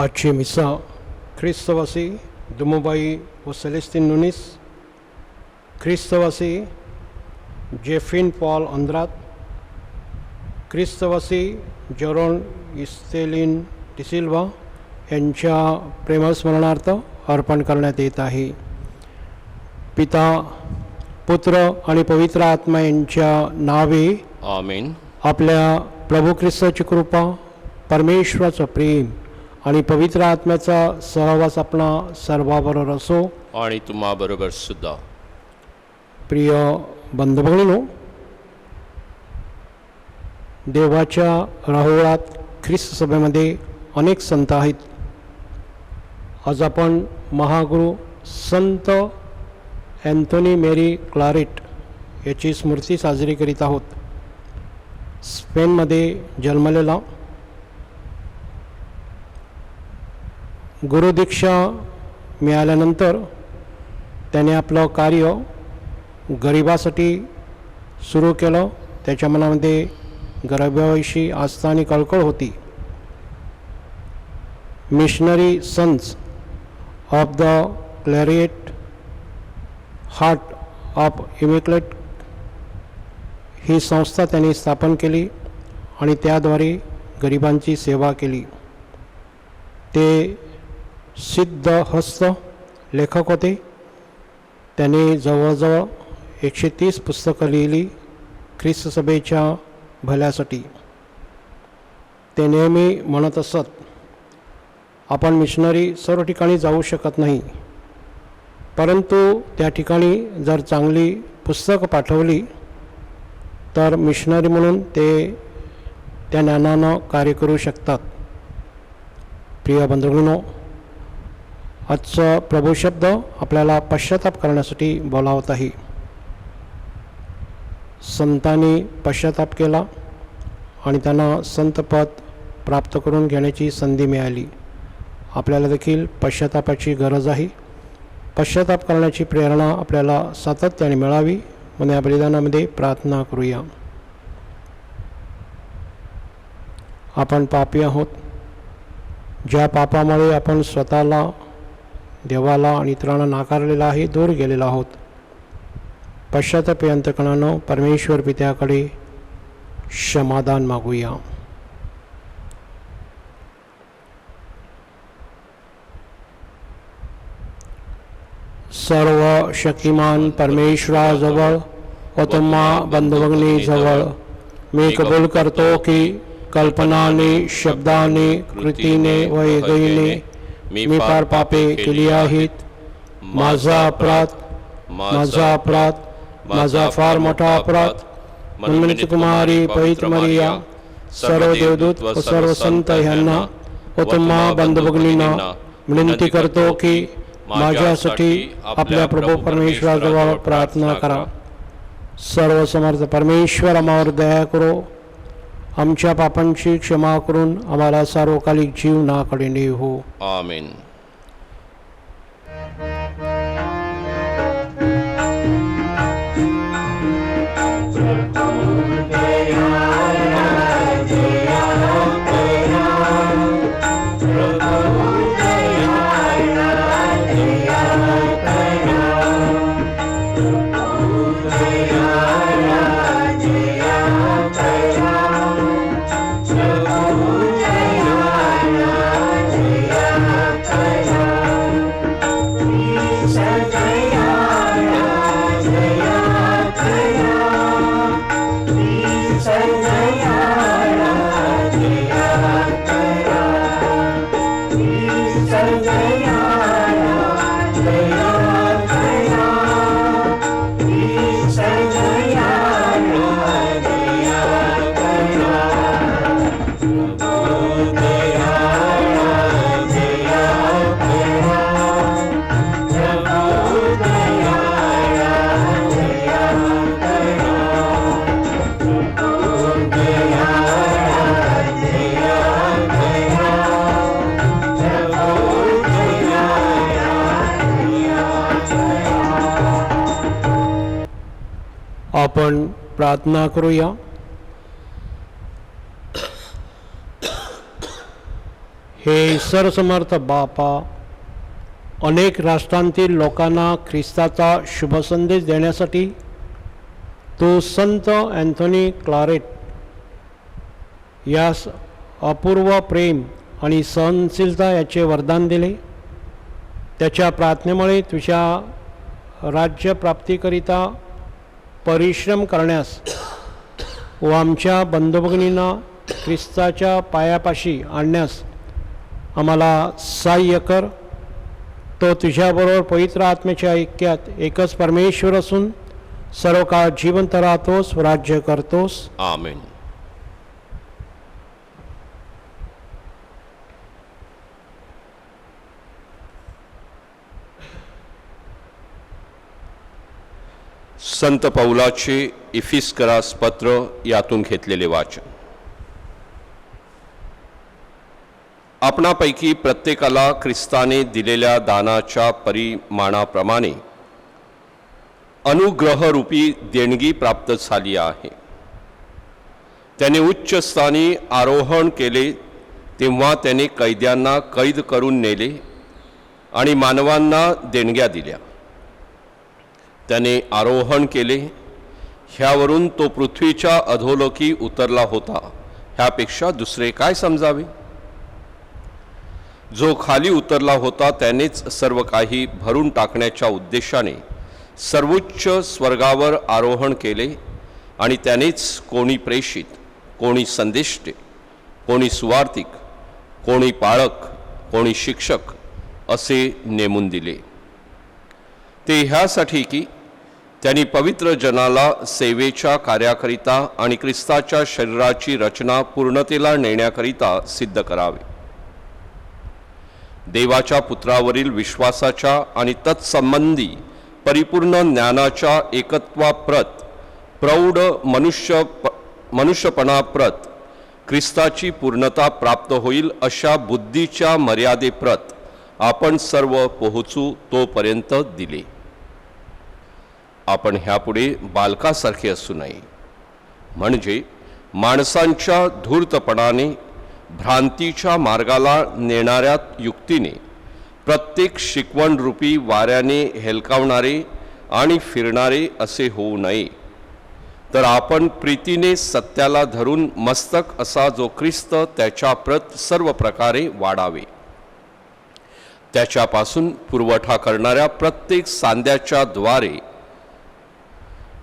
आजची मिसा ख्रिस्तवासी दुमुबाई व सेलेस्टिन नुनिस, ख्रिस्तवासी जेफिन पॉल अंद्रात, ख्रिस्तवासी जॉन इस्तेलिन डिसिल्वा यांच्या प्रेमस्मरणार्थ अर्पण करण्यात येत आहे. पिता, पुत्र आणि पवित्र आत्मा यांच्या नावे आमेन. आपल्या प्रभू ख्रिस्ताची कृपा, परमेश्वराचं प्रेम आणि पवित्र आत्म्याचा सहवास आपणा सर्वाबरोबर असो आणि तुम्हा बरोबर सुद्धा. प्रिय बंधू भगिनींनो, देवाच्या राहुळात ख्रिस्त सभेमध्ये अनेक संत आहेत. आज आपण महागुरू संत अँथोनी मेरी क्लारेट याची स्मृती साजरी करीत आहोत. स्पेनमध्ये जन्मलेला, गुरुदीक्षा मिळाल्यानंतर त्याने आपलं कार्य गरिबासाठी सुरू केलं. त्याच्या मनामध्ये गरिबाविषयी आस्था आणि कळकळ होती. Missionary sons of the Claret heart of immaculate ही संस्था त्यांनी स्थापन केली आणि त्याद्वारे गरिबांची सेवा केली. ते सिद्धहस्त लेखक होते. त्याने जवळजवळ 130 पुस्तकं लिहिली ख्रिस्त सभेच्या भल्यासाठी. ते नेहमी म्हणत असत, आपण मिशनरी सर्व ठिकाणी जाऊ शकत नाही, परंतु त्या ठिकाणी जर चांगली पुस्तकं पाठवली तर मिशनरी म्हणून ते त्या ज्ञानानं कार्य करू शकतात. प्रिय बंधूंनो, आजचा प्रभू शब्द आपल्याला पश्चाताप करण्यासाठी बोलावत आहे. संतांनी पश्चाताप केला आणि त्यांना संतपद प्राप्त करून घेण्याची संधी मिळाली. आपल्याला देखील पश्चातापाची गरज आहे. पश्चाताप करण्याची प्रेरणा आपल्याला सातत्याने मिळावी म्हणून या बलिदानामध्ये प्रार्थना करूया. आपण पापी आहोत. ज्या पापामुळे आपण स्वतःला, देवाला आणि इतरांना नाकारलेला आहे, दूर गेलेला आहोत. पश्चाताप अंतकरणानं परमेश्वर पित्याकडे क्षमादान मागूया. सर्व शक्तिमान परमेश्वराजवळ व तुम्हा बंधुभगिनीजवळ मी कबूल करतो की कल्पनाने, शब्दाने, कृतीने व एगईने मी फार पापे केली आहेत. माझा अपराध, माझा फार मोठा अपराध. मनमनी कुमारी, पवित्र मरिया, सर्व देवदूत व सर्व संत ह्यांना व तुम्हा बंधुभगिनींना विनंती करतो की माझ्यासाठी आपल्या प्रभू परमेश्वराजवळ प्रार्थना करा. सर्व समर्थ परमेश्वर आम्हावर दया करो. आमच्या पापांची क्षमा करून आम्हाला सार्वकालिक जीवनाकडे नेव हो. आमेन. आपण प्रार्थना करूया. हे सर्वसमर्थ बापा, अनेक राष्ट्रांतील लोकांना ख्रिस्ताचा शुभ संदेश देण्यासाठी तो संत अँथोनी क्लारेट यास अपूर्व प्रेम आणि सहनशीलता याचे वरदान दिले. त्याच्या प्रार्थनेमुळे तुझ्या राज्यप्राप्तीकरिता परिश्रम करण्यास व आमच्या बंधुभगिनींना ख्रिस्ताच्या पायापाशी आणण्यास आम्हाला सहाय्य कर. तो तुझ्याबरोबर पवित्र आत्म्याच्या ऐक्यात एकच परमेश्वर असून सर्व काळ जिवंत राहतोस, राज्य करतोस. आमेन. संत पौलाचे इफिस्करास पत्र यातून घेतलेले वाचन. आपणापैकी प्रत्येकाला ख्रिस्ताने दिलेल्या दानाच्या परिमाणाप्रमाणे अनुग्रहरूपी देणगी प्राप्त झाली आहे. त्याने उच्च स्थानी आरोहण केले तेव्हा त्याने कैद्यांना कैद करून नेले आणि मानवांना देणग्या दिल्या. त्याने आरोहण केले, ह्यावरून तो पृथ्वीच्या अधोलोकी उतरला होता, ह्यापेक्षा दुसरे काय समजावे. जो खाली उतरला होता त्यानेच सर्व काही भरून टाकण्याच्या उद्देशाने सर्वोच्च स्वर्गावर आरोहण केले आणि त्यानेच कोणी प्रेषित, कोणी संदेष्टे, कोणी सुवार्तिक, कोणी पाळक, कोणी शिक्षक असे नेमून दिले. ते ह्यासाठी की त्यांनी पवित्र जनाला सेवेच्या कार्याकरिता आणि ख्रिस्ताच्या शरीराची रचना पूर्णतेला नेण्याकरिता सिद्ध करावे. देवाच्या पुत्रावरील विश्वासाच्या आणि तत्संबंधी परिपूर्ण ज्ञानाच्या एकत्वाप्रत प्रौढ मनुष्यपणाप्रत ख्रिस्ताची पूर्णता प्राप्त होईल अशा बुद्धीच्या मर्यादेप्रत आपण सर्व पोहोचू तोपर्यंत दिले. आपण ह्यापुढे बालकासारखे असू नये, म्हणजे माणसांच्या धूर्तपणाने भ्रांतीच्या मार्गाला नेणाऱ्या युक्तीने प्रत्येक शिकवणरूपी वाऱ्याने हेलकावणारे आणि फिरणारे असे होऊ नये, तर आपण प्रीतीने सत्याला धरून मस्तक असा जो ख्रिस्त त्याच्याप्रत सर्व प्रकारे वाढावे. त्याच्यापासून पुरवठा करणाऱ्या प्रत्येक सांध्याच्या द्वारे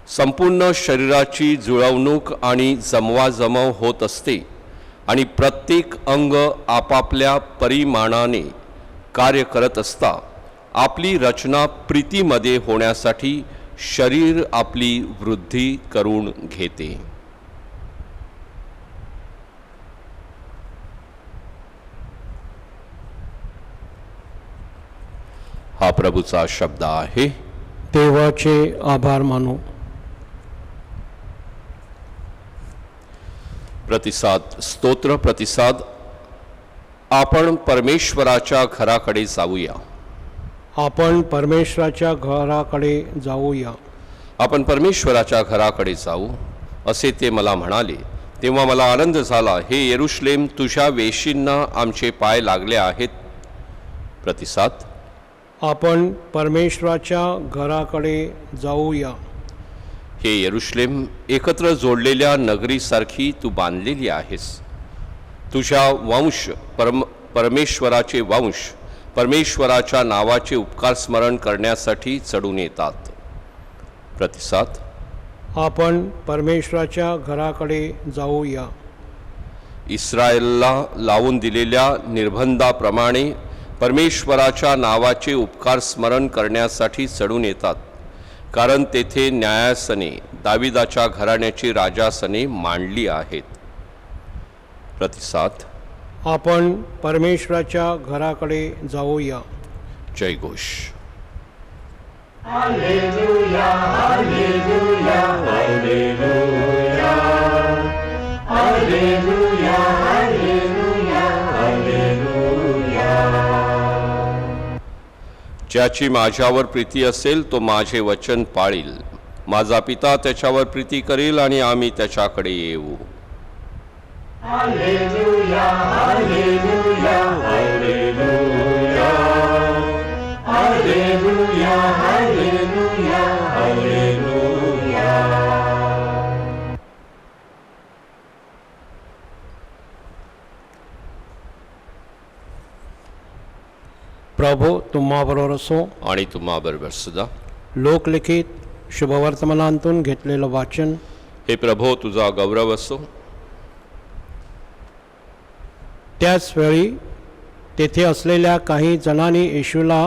संपूर्ण शरीराची जुळवणूक आणि जमवाजमव होत असते आणि प्रत्येक अंग आपापल्या परिमाणाने कार्य करत असता आपली रचना प्रीतीमध्ये होण्यासाठी शरीर आपली वृद्धी करून घेते. हा प्रभूचा शब्द आहे. देवाचे आभार मानू. प्रतिसाद, स्तोत्र प्रतिसाद. आपण परमेश्वराच्या घराकडे जाऊया. आपण परमेश्वराच्या घराकडे जाऊया. आपण परमेश्वराच्या घराकडे जाऊ असे ते मला म्हणाले तेव्हा मला आनंद झाला. हे यरुशलेम, तुझ्या वेशींना आमचे पाय लागले आहेत. प्रतिसाद. आपण परमेश्वराच्या घराकडे जाऊया. हे यरुशलेम, एकत्र जोडलेल्या नगरीसारखी तू बांधलेली आहेस. तुझ्या वंश परमेश्वराचे वंश परमेश्वराच्या नावाचे उपकार स्मरण करण्यासाठी चढून येतात. प्रतिसाद. आपण परमेश्वराच्या घराकडे जाऊया. इस्रायलला लावून दिलेल्या निर्बंधाप्रमाणे परमेश्वराच्या नावाचे उपकार स्मरण करण्यासाठी चढून येतात, कारण तेथे न्यायासने दाविदाच्या घराण्याची राजासने मांडली आहेत. प्रतिसाद. आपण परमेश्वराच्या घराकडे जाऊया. जयघोष. Hallelujah, hallelujah, hallelujah, hallelujah, hallelujah, hallelujah. ज्याची माझ्यावर प्रीती असेल तो माझे वचन पाळील. माझा पिता त्याच्यावर प्रीती करील आणि आम्ही त्याच्याकडे येऊ. Alleluia, Alleluia, Alleluia. Alleluia, Alleluia, Alleluia. प्रभू तुम्हाबरोबर असो. आणि तुम्हाबरोबर सुद्धा. लोकलिखित शुभवर्तमानांतून घेतलेलं वाचन. हे प्रभो, तुझा गौरव असो. त्याच वेळी तेथे असलेल्या काही जणांनी येशूला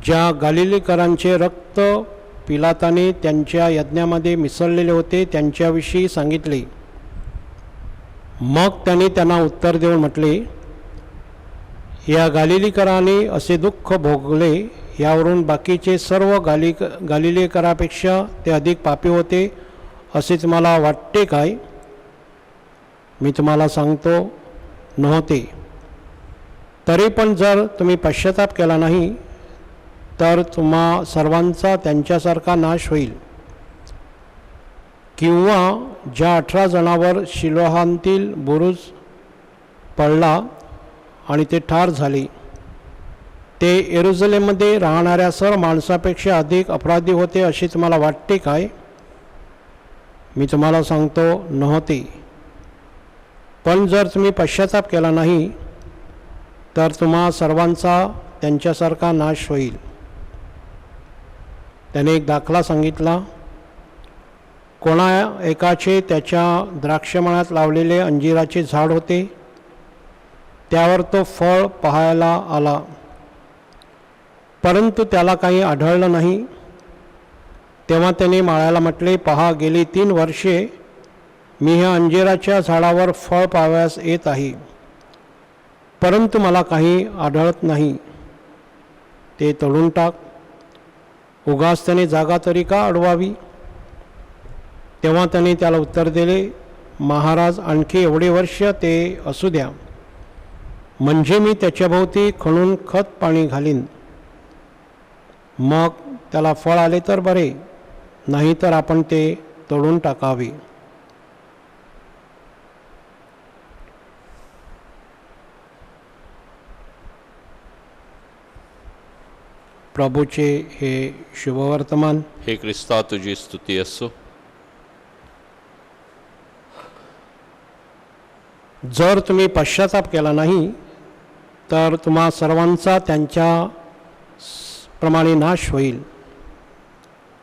ज्या गालिलीकरांचे रक्त पिलाताने त्यांच्या यज्ञामध्ये मिसळलेले होते त्यांच्याविषयी सांगितले. मग त्याने त्यांना उत्तर देऊन म्हटले, या गालिलीकराने असे दुःख भोगले, यावरून बाकीचे सर्व गालिलीकरापेक्षा ते अधिक पापी होते असे तुम्हाला वाटते काय? मी तुम्हाला सांगतो, नव्हते. तरी पण जर तुम्ही पश्चाताप केला नाही तर तुम्हा सर्वांचा त्यांच्यासारखा नाश होईल. किंवा ज्या 18 जणांवर शिलोहातील बुरुज पडला आणि ते ठार झाले, ते येरुशलेममध्ये राहणाऱ्या सर्व माणसापेक्षा अधिक अपराधी होते असे तुम्हाला वाटते काय? मी तुम्हाला सांगतो, नव्हते. पण जर तुम्ही पश्चाताप केला नाही तर तुम्हा सर्वांचा त्यांच्यासारखा नाश होईल. त्याने एक दाखला सांगितला. कोणा एकाचे त्याच्या द्राक्षमळ्यात लावलेले अंजिराचे झाड होते. त्यावर तो फळ पाहायला आला, परंतु त्याला काही आढळलं नाही. तेव्हा त्याने माळ्याला म्हटले, पहा, गेली 3 वर्षे मी ह्या अंजिराच्या झाडावर फळ पाहावयास येत आहे, परंतु मला काही आढळत नाही. ते तोडून टाक. उगाच त्याने जागा तरी का अडवावी? तेव्हा त्याने त्याला उत्तर दिले, महाराज, आणखी एवढे वर्ष ते असू द्या, म्हणजे मी त्याच्याभोवती खणून खत पाणी घालीन. मग त्याला फळ आले तर बरे, नाही तर आपण ते तोडून टाकावे. प्रभूचे हे शुभवर्तमान. हे ख्रिस्ता, तुझी स्तुती असो. जर तुम्ही पश्चाताप केला नाही तर तुम्हा सर्वांचा त्यांच्या प्रमाणे नाश होईल.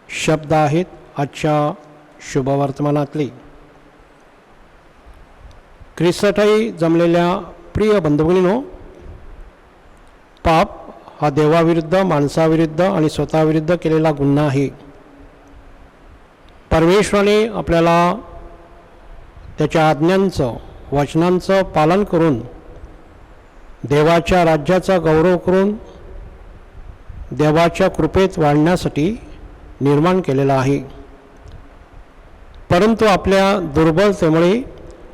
शब्द आहेत आजच्या शुभवर्तमानातले. ख्रिस्ताठाई जमलेल्या प्रिय बंधुभगिनींनो, पाप हा देवाविरुद्ध, माणसाविरुद्ध आणि स्वतःविरुद्ध केलेला गुन्हा आहे. परमेश्वराने आपल्याला त्याच्या आज्ञांचं, वचनांचं पालन करून देवाच्या राज्याचा गौरव करून देवाच्या कृपेत वाढण्यासाठी निर्माण केलेला आहे. परंतु आपल्या दुर्बलतेमुळे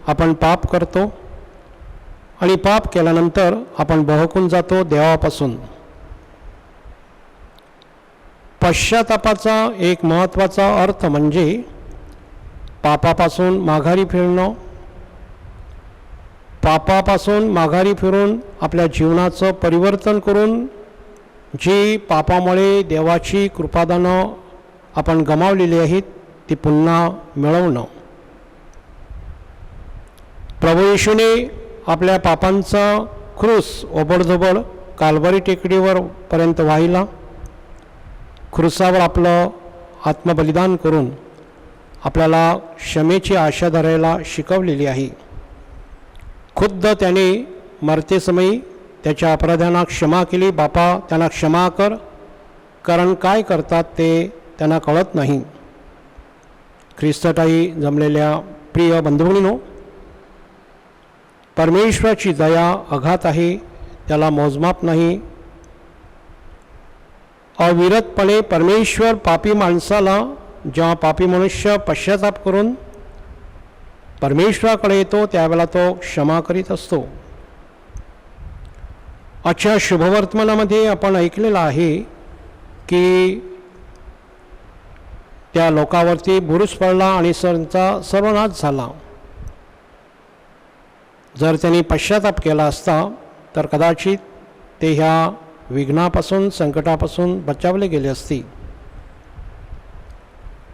आपण पाप करतो आणि पाप केल्यानंतर आपण बहकून जातो देवापासून. पश्चातापाचा एक महत्त्वाचा अर्थ म्हणजे पापापासून माघारी फिरणं. पापापासून माघारी फिरून आपल्या जीवनाचं परिवर्तन करून जी पापामुळे देवाची कृपादानं आपण गमावलेली आहेत ती पुन्हा मिळवणं. प्रभू येशूने आपल्या पापांचा क्रूस ओबडधोबड काल्वरी टेकडीवर पर्यंत वाहिला. क्रूसावर आपलं आत्मबलिदान करून आपल्याला क्षमेची आशा धरायला शिकवलेली आहे. खुद्द त्याने मरतेसमयी त्याच्या अपराधांना क्षमा केली. बापा, त्यांना क्षमा कर, कारण काय करतात ते त्यांना कळत नाही. ख्रिस्ताठाई जमलेल्या प्रिय बंधुभगिनींनो, परमेश्वराची दया अघात आहे, त्याला मोजमाप नाही. अविरतपणे परमेश्वर पापी माणसाला, जेव्हा पापी मनुष्य पश्चाताप करून परमेश्वराकडे येतो त्यावेळेला तो क्षमा करीत असतो. आजच्या शुभवर्तमानामध्ये आपण ऐकलेलं आहे की त्या लोकावरती बुरुज पडला आणि त्यांचा सर्वनाश झाला. जर त्यांनी पश्चाताप केला असता तर कदाचित ते ह्या विघ्नापासून संकटापासून बचावले गेले असते.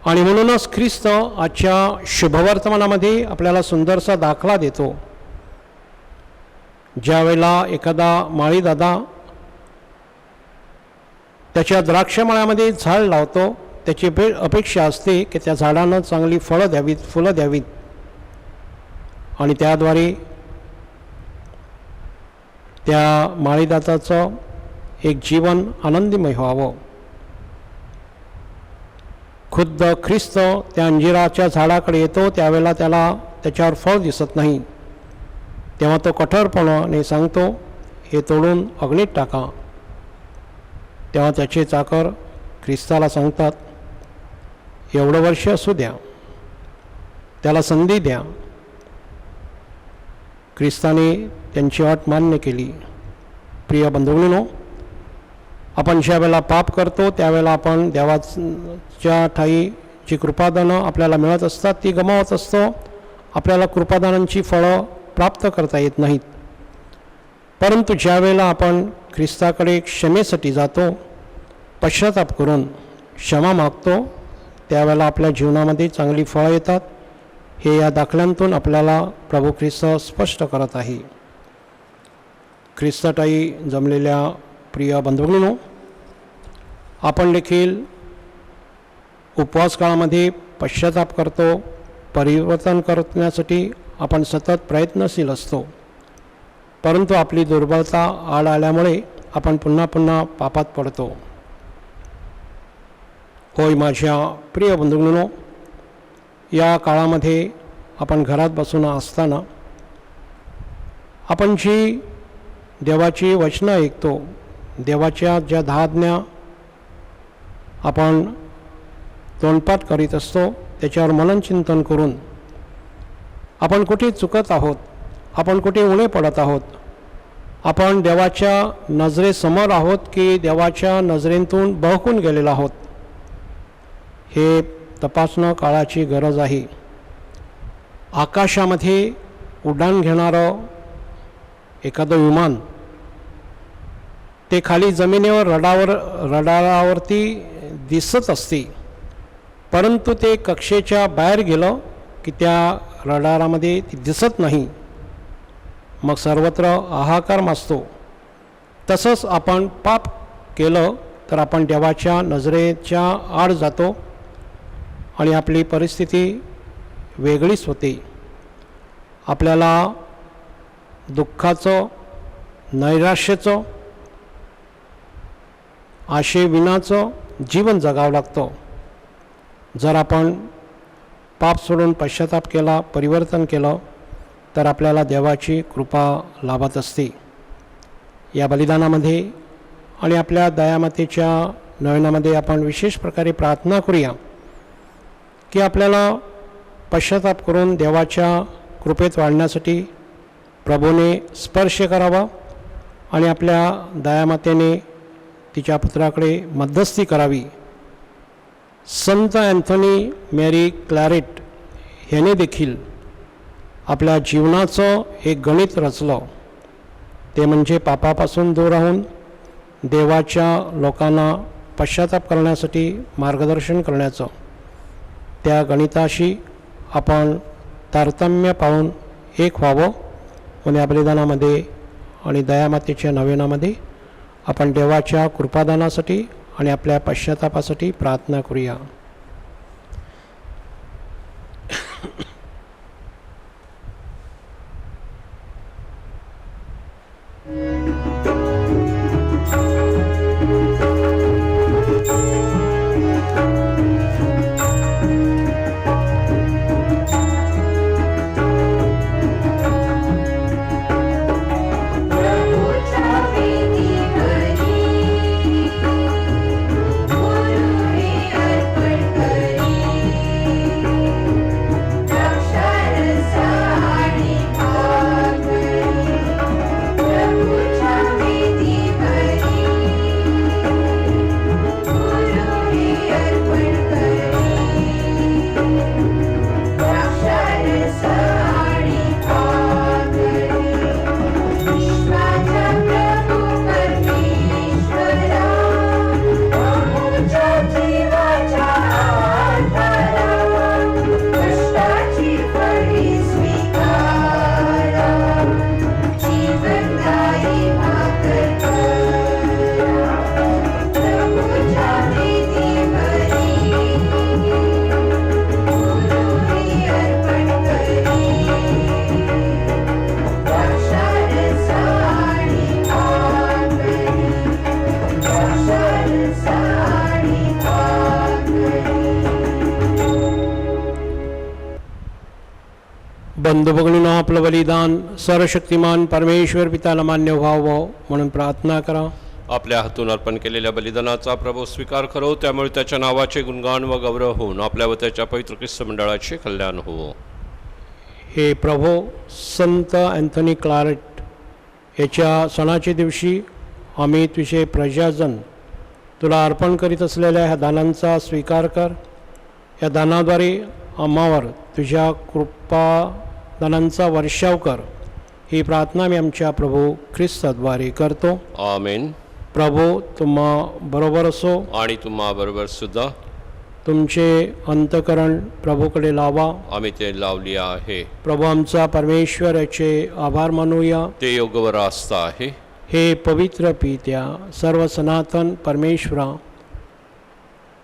आणि म्हणूनच ख्रिस्त आजच्या शुभवर्तमानामध्ये आपल्याला सुंदरसा दाखला देतो. ज्यावेळेला एखादा माळीदादा त्याच्या द्राक्षमळ्यामध्ये झाड लावतो, त्याची अपेक्षा असते की त्या झाडानं चांगली फळं द्यावीत, फुलं द्यावीत आणि त्याद्वारे त्या माळीदादाचं एक जीवन आनंदमय व्हावं. खुद्द ख्रिस्त त्या अंजिराच्या झाडाकडे येतो, त्यावेळेला त्याला त्याच्यावर फळ दिसत नाही. तेव्हा तो कठोरपणाने सांगतो, हे तोडून अग्नीत टाका. तेव्हा त्याचे चाकर ख्रिस्ताला सांगतात, एवढं वर्ष असू द्या, त्याला संधी द्या. ख्रिस्ताने त्यांची अट मान्य केली. प्रिय बंधूंनो, आपण ज्या वेळेला पाप करतो त्यावेळेला आपण देवाच्या ठाई जी कृपादानं आपल्याला मिळत असतात ती गमावत असतो. आपल्याला कृपादानांची फळं प्राप्त करता येत नाहीत. परंतु ज्या वेळेला आपण ख्रिस्ताकडे क्षमेसाठी जातो, पश्चाताप करून क्षमा मागतो, त्यावेळेला आपल्या जीवनामध्ये चांगली फळं येतात. हे या दाखल्यांतून आपल्याला प्रभू ख्रिस्त स्पष्ट करत आहे. ख्रिस्ताटाई जमलेल्या प्रिय बंधूंनो, आपण देखील उपवास काळामध्ये पश्चाताप करतो, परिवर्तन करण्यासाठी आपण सतत प्रयत्नशील असतो. परंतु आपली दुर्बलता आड आल्यामुळे आपण पुन्हा पुन्हा पापात पडतो. होय माझ्या प्रिय बंधूंनो, या काळामध्ये आपण घरात बसून असताना आपण जी देवाची वचनं ऐकतो, देवाच्या ज्या 10 आज्ञा आपण तोंडपाठ करीत असतो, त्याच्यावर मननचिंतन करून आपण कुठे चुकत आहोत, आपण कुठे उणे पडत आहोत, आपण देवाच्या नजरेसमोर आहोत की देवाच्या नजरेतून बहकून गेलेलो आहोत, हे तपासणं काळाची गरज आहे. आकाशामध्ये उड्डाण घेणारं एखादं विमान ते खाली जमिनीवर रडारावरती दिसत असते, परंतु ते कक्षेच्या बाहेर गेलं की त्या रडारामध्ये ती दिसत नाही. मग सर्वत्र हाहाकार माजतो. तसंच आपण पाप केलं तर आपण देवाच्या नजरेच्या आड जातो आणि आपली परिस्थिती वेगळीच होते. आपल्याला दुःखाचं, नैराश्याचं, आशेविनाचं जीवन जगावं लागतं. जर आपण पाप सोडून पश्चाताप केला, परिवर्तन केलं तर आपल्याला देवाची कृपा लाभत असते. या बलिदानामध्ये आणि आपल्या दयामातेच्या नयनामध्ये आपण विशेष प्रकारे प्रार्थना करूया की आपल्याला पश्चाताप करून देवाच्या कृपेत वाढण्यासाठी प्रभूने स्पर्श करावा आणि आपल्या दयामातेने तिच्या पुत्राकडे मध्यस्थी करावी. संत अँथनी मेरी क्लॅरेट ह्याने देखील आपल्या जीवनाचं एक गणित रचलं. ते म्हणजे पापापासून दूर राहून देवाच्या लोकांना पश्चाताप करण्यासाठी मार्गदर्शन करण्याचं. त्या गणिताशी आपण तारतम्य पाहून एक व्हावं आणि या बलिदानामध्ये आणि दयामातेच्या नवेनामध्ये आपण देवाच्या कृपादानासाठी आणि आपल्या पश्चातापासाठी प्रार्थना करूया. अर्पण बंधू भगिनींनो, आपलं बलिदान सर्वशक्तिमान परमेश्वर पित्याला मान्य व्हावं म्हणून प्रार्थना करा. आपल्या हातून अर्पण केलेल्या बलिदानाचा प्रभू स्वीकार करो, त्यामुळे त्याच्या नावाचे गुणगान व गौरव होऊन आपल्या व त्याच्या पवित्र ख्रिस्त मंडळाचे कल्याण हो. हे प्रभो, संत अँथनी क्लारेट याच्या सणाच्या दिवशी आम्ही तुझे प्रजाजन तुला अर्पण करीत असलेल्या ह्या दानांचा स्वीकार कर. या दानाद्वारे आम्हावर तुझ्या कृपादानांचा वर्षाव कर. ही प्रार्थना मी आमच्या प्रभू ख्रिस्ताद्वारे करतो. आमेन. प्रभू तुम्हा बरोबर असो आणि तुम्हा बरोबर सुद्धा. तुमचे अंतकरण प्रभूकडे लावा. आम्ही ते लावली आहे. प्रभू आमचा परमेश्वर याचे आभार मानूया. ते योग्य व रास्त आहे. हे पवित्र पित्या, सर्व सनातन परमेश्वरा,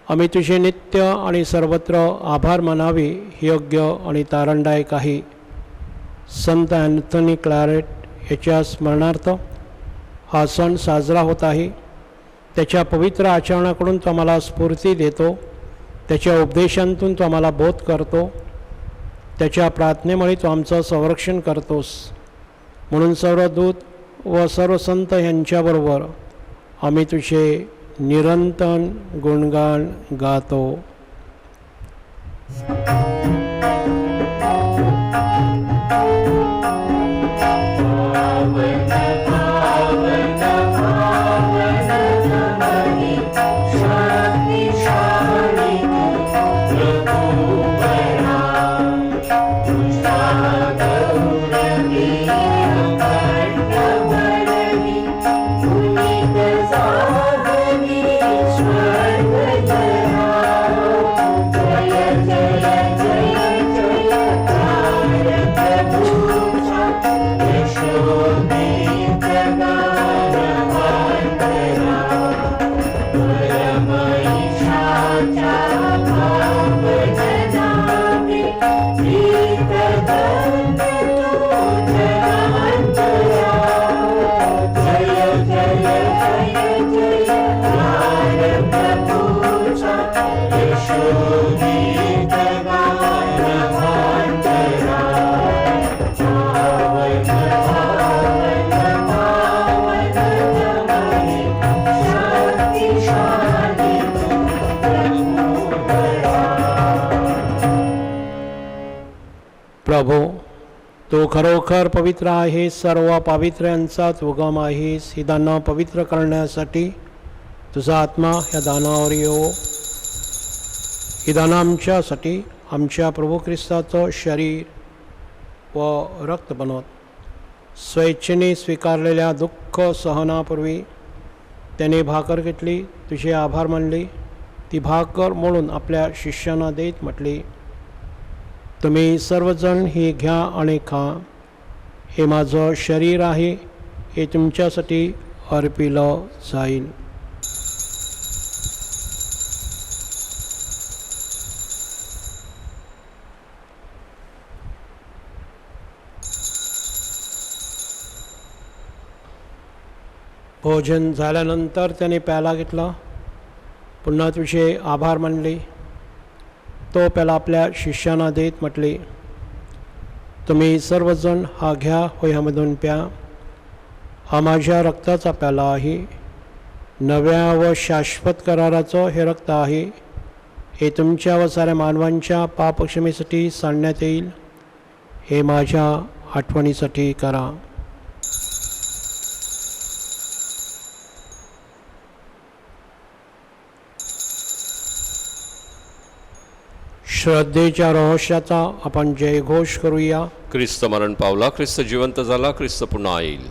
आम्ही तुझे नित्य आणि सर्वत्र आभार मानावे हे योग्य आणि तारणदायक आहे. संत अँथनी क्लारेट याच्या स्मरणार्थ हा सण साजरा होत आहे. त्याच्या पवित्र आचरणाकडून तो आम्हाला स्फूर्ती देतो. त्याच्या उपदेशांतून तो आम्हाला बोध करतो. त्याच्या प्रार्थनेमुळे तो आमचं संरक्षण करतोस. म्हणून सर्व दूत व सर्व संत यांच्याबरोबर आम्ही तुझे निरंतर गुणगान गातो. प्रभो, तो खरोखर पवित्र आहे. सर्व पावित्र्यांचाच उगम आहेस. ही दानं पवित्र करण्यासाठी तुझा आत्मा ह्या दानावर येवो. ही दानं आमच्यासाठी आमच्या प्रभू ख्रिस्ताचं शरीर व रक्त बनवत स्वेच्छेने स्वीकारलेल्या दुःख सहनापूर्वी त्याने भाकर घेतली, तुझे आभार मानले, ती भाकर मोडून आपल्या शिष्यांना देत म्हटली, तुम्ही सर्वजण हे घ्या आणि खा. हे माझं शरीर आहे. हे तुमच्यासाठी अर्पिलं जाईल. भोजन झाल्यानंतर त्याने प्याला घेतला, पुन्हा तुझे आभार मानले, तो प्याला आपल्या शिष्यांना देत म्हटले, तुम्ही सर्वजण हा घ्या व ह्यामधून प्या. हा माझ्या रक्ताचा प्याला आहे. नव्या व शाश्वत कराराचं हे रक्त आहे. हे तुमच्या व साऱ्या मानवांच्या पापक्षमेसाठी सांडण्यात येईल. हे माझ्या आठवणीसाठी करा. श्रद्धेच्या रहस्याचा आपण जयघोष करूया. ख्रिस्त मरण पावला, ख्रिस्त जिवंत झाला, ख्रिस्त पुन्हा येईल.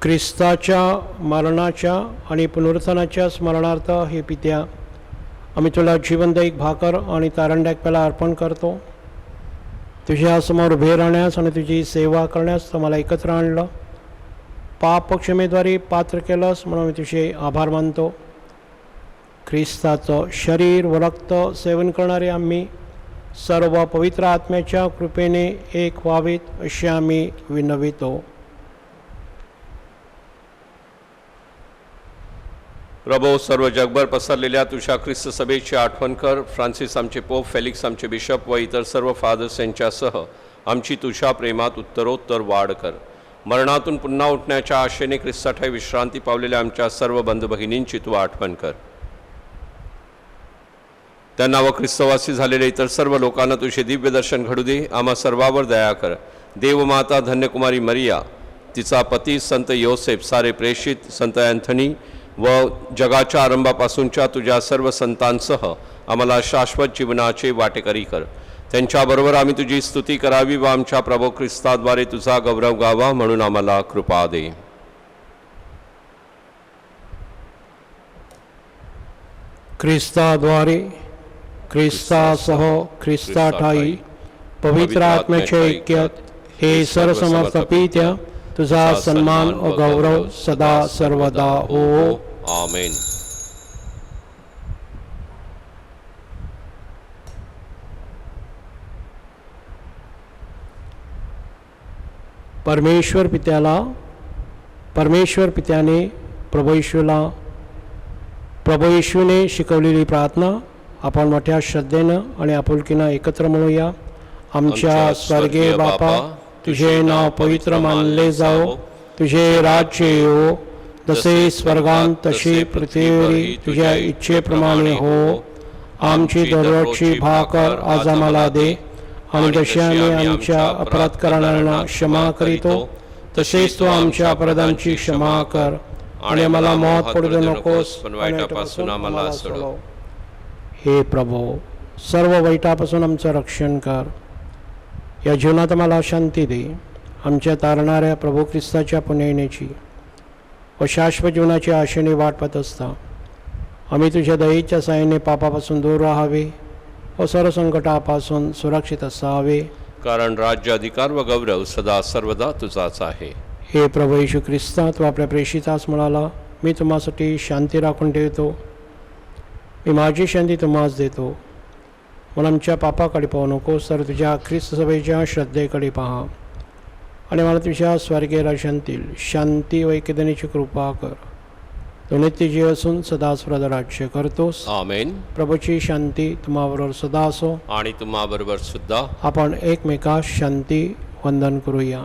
ख्रिस्ताच्या मरणाच्या आणि पुनरुत्थानाच्या स्मरणार्थ हे पित्या, आम्ही तुला जीवनदायक भाकर आणि तारणदायक प्याला अर्पण करतो. तुझ्यासमोर उभे राहण्यास आणि तुझी सेवा करण्यास तुम्हाला एकत्र आणलं. पापक्षमेद्वारे पात्र केलंस म्हणून मी तुझे आभार मानतो. ख्रिस्ताचं शरीर व रक्त सेवन करणारे आम्ही सर्व पवित्र आत्म्याच्या कृपेने एक व्हावेत असे आम्ही विनवितो. प्रभो, सर्व जगभर पसरलेल्या तुझ्या ख्रिस्त सभेची आठवण कर. फ्रान्सिस आमचे पोप, फेलिक्स आमचे बिशप व इतर सर्व फादर्स यांच्यासह आमची तुझ्या प्रेमात उत्तरोत्तर वाढ कर. मरणातून पुन्हा उठण्याच्या आशेने ख्रिस्ताठाई विश्रांती पावलेल्या आमच्या सर्व बंधू भगिनींची तू आठवण कर. त्यांना व ख्रिस्तवासी झालेल्या इतर सर्व लोकांना तुझे दिव्य दर्शन घडू दे. आम्हा सर्वावर दया कर. देवमाता धन्यकुमारी मरिया, तिचा पती संत योसेफ, सारे प्रेषित, संत अँथनी व जगाच्या आरंभापासूनच्या तुझ्या सर्व संतांसह आम्हाला शाश्वत जीवनाचे वाटेकरी कर. त्यांच्याबरोबर आम्ही तुझी स्तुती करावी व आमच्या प्रभू ख्रिस्ताद्वारे तुझा गौरव गावा म्हणून आम्हाला कृपा दे. ख्रिस्ताद्वारे, ख्रिस्तासह, ख्रिस्ताठाई पवित्र आत्म्याच्या ऐक्यात हे सर्वसमर्थ पित्या तुझा सन्मान व गौरव सदा सर्वदा हो. आमेन. परमेश्वर पित्याने प्रभू येशूने शिकवलेली प्रार्थना आपण मोठ्या श्रद्धेनं आणि आपुलकीनं एकत्र म्हणूया. आमच्या स्वर्गीय बापा, तुझे नाव पवित्र मानले जाओ, तुझे राज्य येवो, जसे स्वर्गांत तशी पृथ्वीवरी तुझ्या इच्छेप्रमाणे हो. आमची दररोजची भाकर आज आम्हाला दे, आणि जसे आम्ही आमच्या अपराध करणाऱ्यांना क्षमा करीतो तसेच तू आमच्या अपराधांची क्षमा कर, आणि आम्हाला मौत पडू देऊ नकोस, पण वाईटापासून आम्हाला सोडव. हे प्रभू, सर्व वाईटापासून आमचं रक्षण कर. या जीवनात आम्हाला शांती दे. आमच्या तारणाऱ्या प्रभू ख्रिस्ताच्या पुण्य येण्याची व शाश्वत जीवनाची आशेने वाट पाहत असता आम्ही तुझ्या दयेच्या साहाय्याने पापापासून दूर राहावे व सर्व संकटापासून सुरक्षित असावे. कारण राज्य, अधिकार व गौरव सदा सर्वदा तुझाच आहे. हे प्रभू येशू ख्रिस्ता, तू आपल्या प्रेषितास म्हणाला, मी तुम्हासाठी शांती राखून ठेवतो, मी माझी शांती तुम्हास देतो. मला आमच्या पापाकडे पाहू नकोस, तर तुझ्या ख्रिस्त सभेच्या श्रद्धेकडे पहा, आणि मला तुझ्या स्वर्गीय राज्यातील शांती व ऐक्यतेची कृपा कर. तो नित्य जीव असून सदा स्वर्ग राज्य करतोस. आमेन. प्रभूची शांती तुम्हाबरोबर सदा असो. आणि तुम्हाबरोबर सुद्धा. आपण एकमेकास शांती वंदन करूया.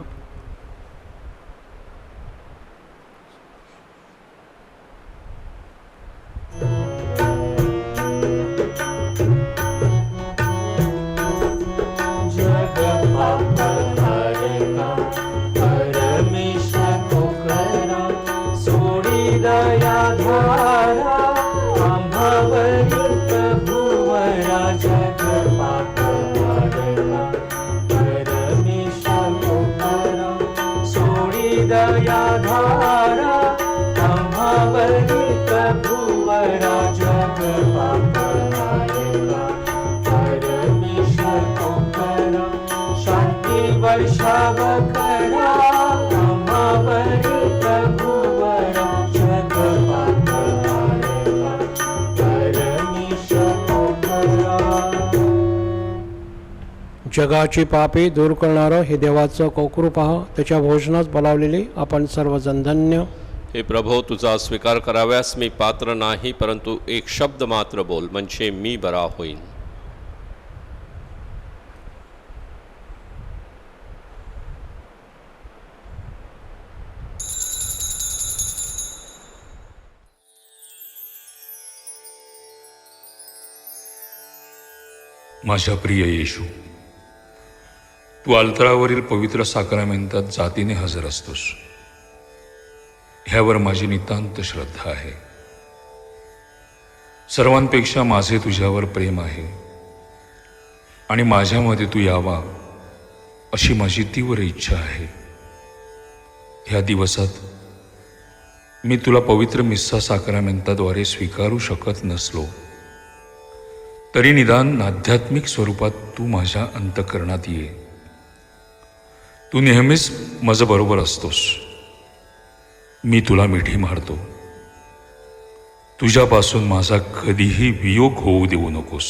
जगाची पापे दूर करणारं हे देवाचं कौकुरू पहा. त्याच्या भोजनास बोलावलेले आपण सर्वजण धन्य. हे प्रभो, तुझा स्वीकार कराव्यास मी पात्र नाही, परंतु एक शब्द मात्र बोल, म्हणजे मी बरा होईन. माझ्या प्रिय येशू, तू अल्तरावरील पवित्र साक्रामेंतात जातीने हजर असतोस. ह्यावर माझी नितांत श्रद्धा आहे. सर्वांपेक्षा माझे तुझ्यावर प्रेम आहे, आणि माझ्यामध्ये तू यावा अशी माझी तीव्र इच्छा आहे. ह्या दिवसात मी तुला पवित्र मिस्सा साक्रामेंताद्वारे स्वीकारू शकत नसलो तरी निदान आध्यात्मिक स्वरूपात तू माझ्या अंतःकरणात ये. तू नेहमीच माझ्याबरोबर असतोस. मी तुला मिठी मारतो. तुझ्यापासून माझा कधीही वियोग होऊ देऊ नकोस.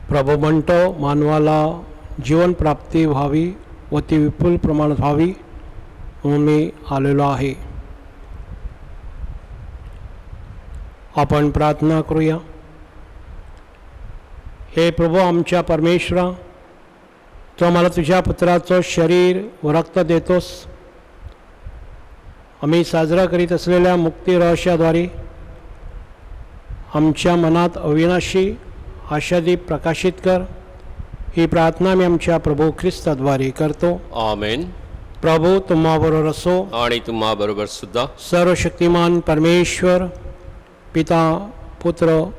प्रभू म्हणतो, मानवाला जीवन प्राप्ती व्हावी व ती विपुल प्रमाणात व्हावी म्हणून मी आलेलो आहे. आपण प्रार्थना करूया. हे प्रभू आमच्या परमेश्वरा, तू आम्हाला तुझ्या पुत्राचं शरीर व रक्त देतोस. आम्ही साजरा करीत असलेल्या मुक्ती रहस्याद्वारे आमच्या मनात अविनाशी आशादीप प्रकाशित कर. ही प्रार्थना मी आमच्या प्रभू ख्रिस्ताद्वारे करतो. आमेन. प्रभू तुम्हाबरोबर असो. आणि तुम्हाबरोबर सुद्धा. सर्वशक्तिमान परमेश्वर पिता, पुत्र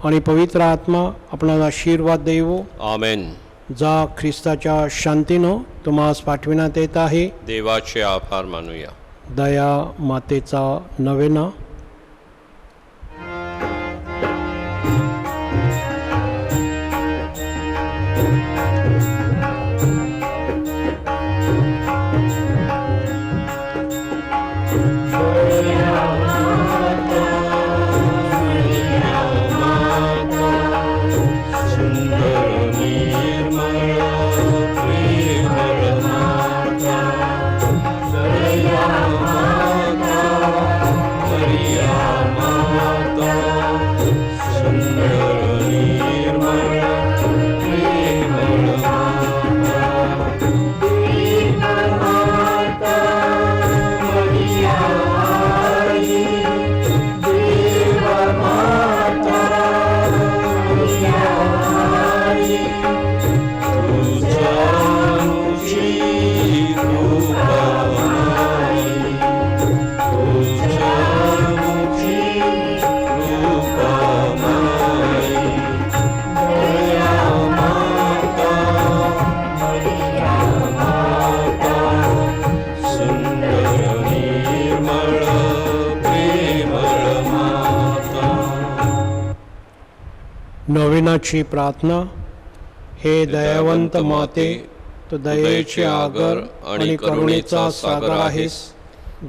आणि पवित्र आत्मा आपणाला आशीर्वाद देवो. आमेन. जा ख्रिस्ताच्या शांतीनं तुम्हास पाठविण्यात येत आहे. देवाचे आभार मानूया. दया मातेचा नवेना. नवीनाची प्रार्थना. हे दयावंत माते, तू दयेचे आगर आणि करुणेचा सागर आहेस.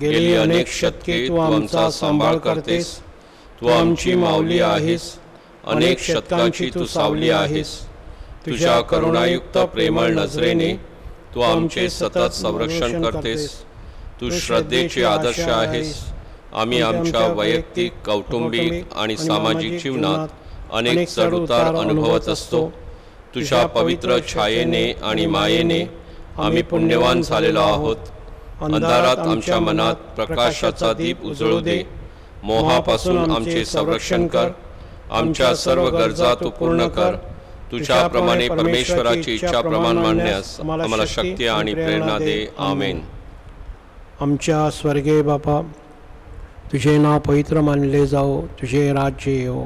गेली अनेक शतके तू आमचा सांभाळ करतेस. तू आमची माऊली आहेस. अनेक शतकांची तू सावली आहेस. तुझ्या करुणायुक्त प्रेमळ नजरेने तू आमचे सतत संरक्षण करतेस. तू श्रद्धेचे आदर्श आहेस. आम्ही आमच्या वैयक्तिक, कौटुंबिक आणि सामाजिक जीवनात अनेक चढउतार अनुभवत असतो. तुझ्या पवित्र छायेने आणि मायेने आम्ही पुण्यवान झालेलो आहोत. अंधारात आमच्या मनात प्रकाशाचा दीप उजळू दे. मोहापासून आमचे संरक्षण कर. आमच्या सर्व गरजा तू पूर्ण कर. तुझ्याप्रमाणे परमेश्वराची इच्छा प्रमाण मांडण्यास आम्हाला शक्ती आणि प्रेरणा दे. आमेन. आमच्या स्वर्गीय बापा, तुझे नाव पवित्र मानले जाओ. तुझे राज्य येवो.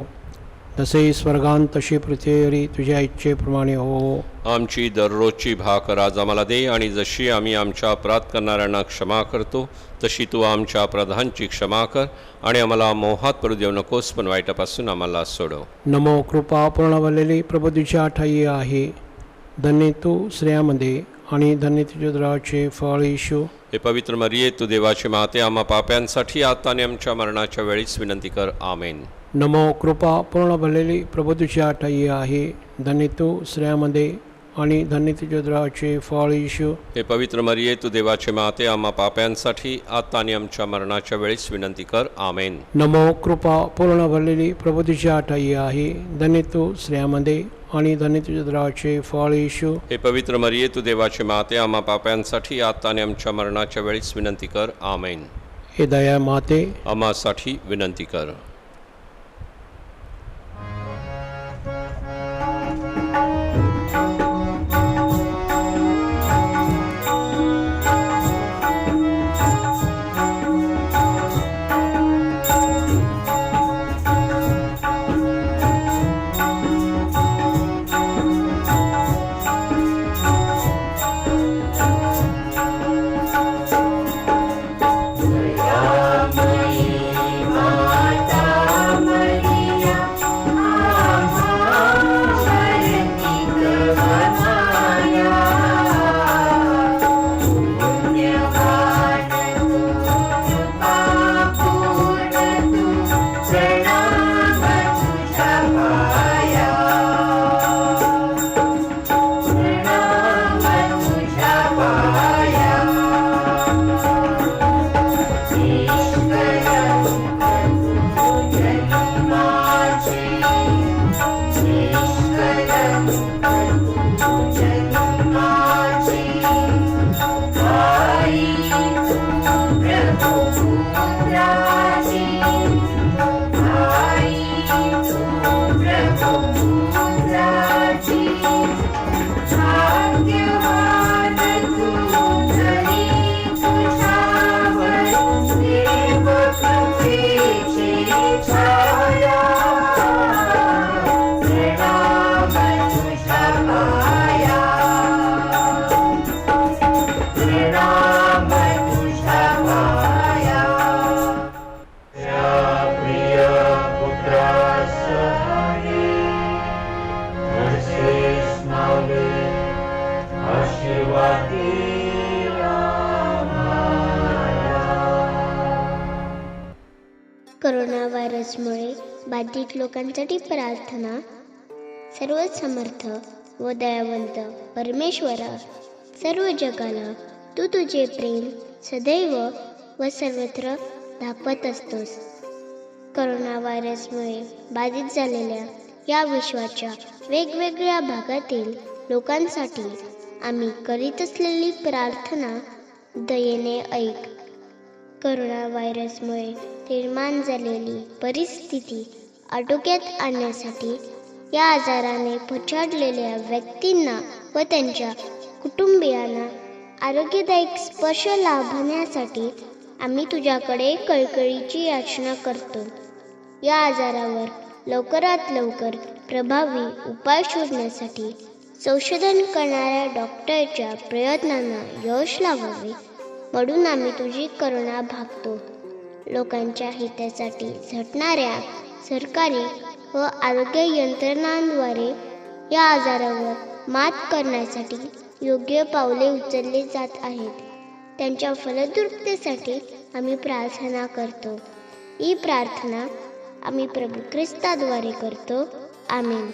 जसे स्वर्गांत तशी पृथ्वीवरी तुझ्या इच्छेप्रमाणे हो. आमची दररोजची भाकर आज आम्हाला दे. आणि जशी आम्ही आमच्या अपराध करणाऱ्यांना क्षमा करतो, तशी तू आमच्या अपराधांची क्षमा कर. आणि आम्हाला मोहात पडू देऊ नकोस, पण वाईटापासून आम्हाला सोडव. नमो कृपा पूर्ण भरलेली प्रभू तुझ्या ठाई आहे. धन्य तू स्त्रियांमध्ये आणि धन्य तुझ्या उदराचे फळ येशू. हे पवित्र मरिये, तू देवाची माते, आम्हा पाप्यांसाठी आता आणि आमच्या मरणाच्या वेळीच विनंती कर. आमेन. नमो कृपा पूर्ण भरलेली प्रभू तुझ्या ठाई आहे. धन्य तू स्त्रियांमध्ये आणि धन्य तुझ्या उदराचे फळ येशू. हे पवित्र मरिये, तू देवाची माते, आम्हा पाप्यांसाठी आता आणि आमच्या मरणाच्या वेळीस विनंती कर. आमेन. नमो कृपा पूर्ण भरलेली प्रभू तुझ्या ठाई आहे. धन्य तू स्त्रियांमध्ये आणि धन्य तुझ्या उदराचे फळ येशू. हे पवित्र मरिये, तू देवाची माते, आम्हा पाप्यांसाठी आता आणि आमच्या मरणाच्या वेळीस विनंती कर. आमेन. हे दया माते, आम्हासाठी विनंती कर. माता बाधित लोकांसाठी प्रार्थना. सर्व समर्थ व दयावंत परमेश्वरा, सर्व जगाला तू तुझे प्रेम सदैव व सर्वत्र दाखवत असतोस. करोना व्हायरसमुळे बाधित झालेल्या या विश्वाच्या वेगवेगळ्या भागातील लोकांसाठी आम्ही करीत असलेली प्रार्थना दयेने ऐक. करोना व्हायरसमुळे निर्माण झालेली परिस्थिती आटोक्यात आणण्यासाठी या आजाराने पछाडलेल्या व्यक्तींना व त्यांच्या कुटुंबियांना आरोग्यदायक स्पर्श लाभण्यासाठी आम्ही तुझ्याकडे कळकळीची याचना करतो. या आजारावर लवकरात लवकर प्रभावी उपाय शोधण्यासाठी संशोधन करणाऱ्या डॉक्टरच्या प्रयत्नांना यश लावावे म्हणून आम्ही तुझी करुणा भागतो. लोकांच्या हितासाठी झटणाऱ्या सरकारी व आरोग्य यंत्रणांद्वारे या आजारावर मात करण्यासाठी योग्य पावले उचलली जात आहेत. त्यांच्या फलद्रुपतेसाठी आम्ही प्रार्थना करतो. ही प्रार्थना आम्ही प्रभू ख्रिस्ताद्वारे करतो. आमेन.